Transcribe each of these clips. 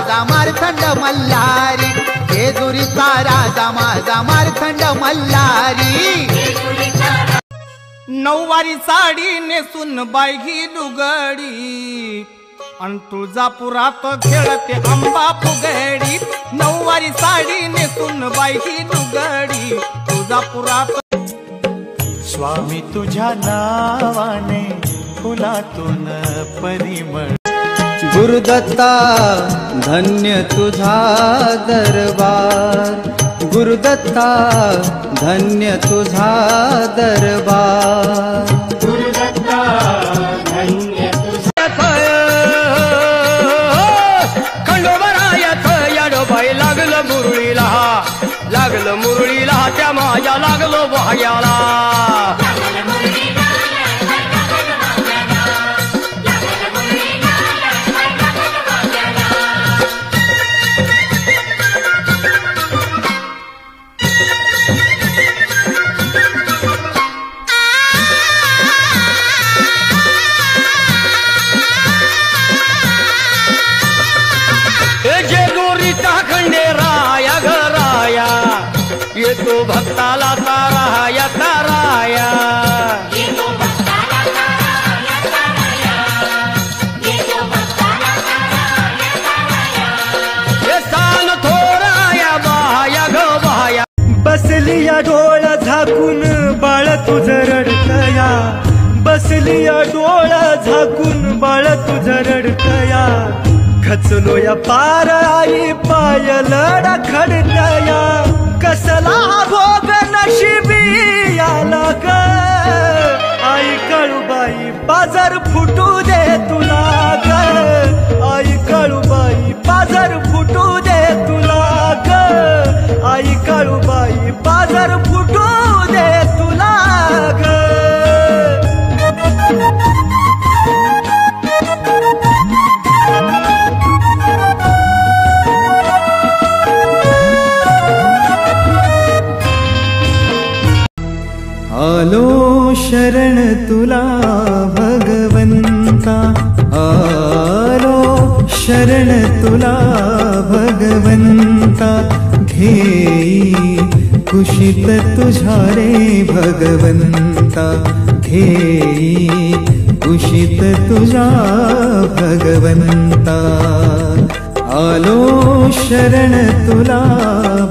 माझा मारखंड मल्हारी, जेजुरीचा राजा माझा मारखंड मल्हारी। नऊवारी साडी नेसून बाई ही लुगडी, अन तुळजापुरात खेळते अंबा फुगडी। नऊवारी साडी नेसून बाई ही लुगडी, तुळजापुरात। स्वामी तुझ्या नावाने फुलातून परिमळ। गुरुदत्ता धन्य तुझा दरबार, गुरुदत्ता धन्य तुझा दरबार। गुरुदत्ता धन्य तुझा खंडोबरायात याडोबाई लागलं मुरळीला, लागलं मुरळीला त्या माझ्या लागलो भाग्याला। येतो भक्ताला ताराया ताराया, येतो भक्ताला ताराया ताराया, येतो भक्ताला ताराया ताराया। हे सान थोराया बाया ग बाया। बसली या डोळा झाकून बाळ तुझं रडतया, बसली या डोळा झाकून बाळ तुझं रडतया। खचलो या पार आई पाय लढा खडतया, कसला भोग नशिबी आला ग। आई काळूबाई बाजार फुटू दे तुला ग, आई काळूबाई बाजार फुटू दे तुला ग, आई काळूबाई बाजार फुटू दे तुला ग। आलो शरण तुला भगवंता, आलो शरण तुला भगवंता। घेई कुशीत तुझ्या रे भगवंता, घेई कुशीत तुझ्या भगवंता। आलो शरण तुला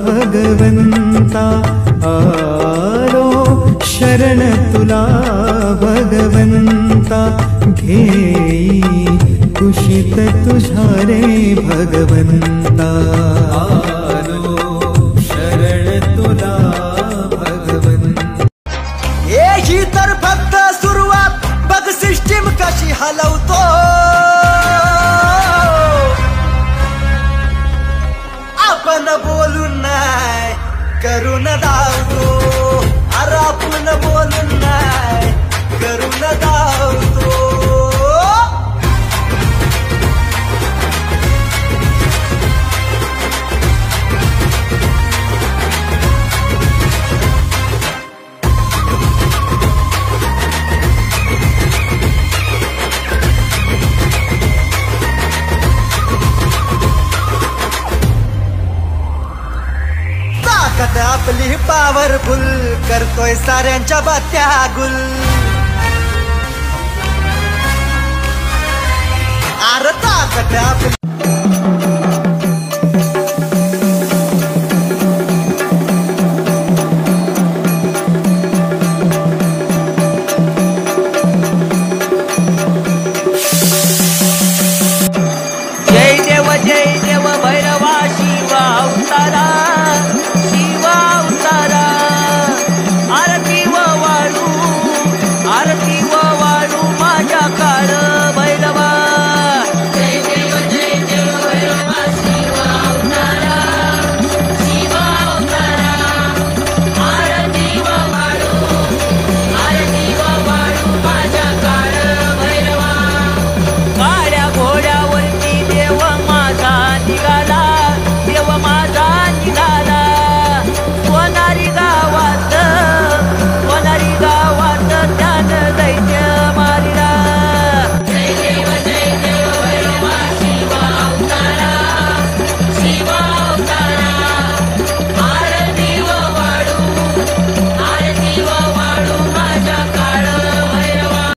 भगवंता, आलो शरण तुला भगवंता। घेई कुशीत तुझ्या रे भगवंता, आलो शरण तुला भगवंता। ही तर फक्त सुरुवात, बघ सिस्टीम कशी हलवतो। आपण बोलून नाही करून धावतो, अरे आपण बोलून नाही करून धावतो। ताकद आपली पॉवरफुल, करतोय साऱ्यांच्या बात्या गुल। अरे ताकद आपली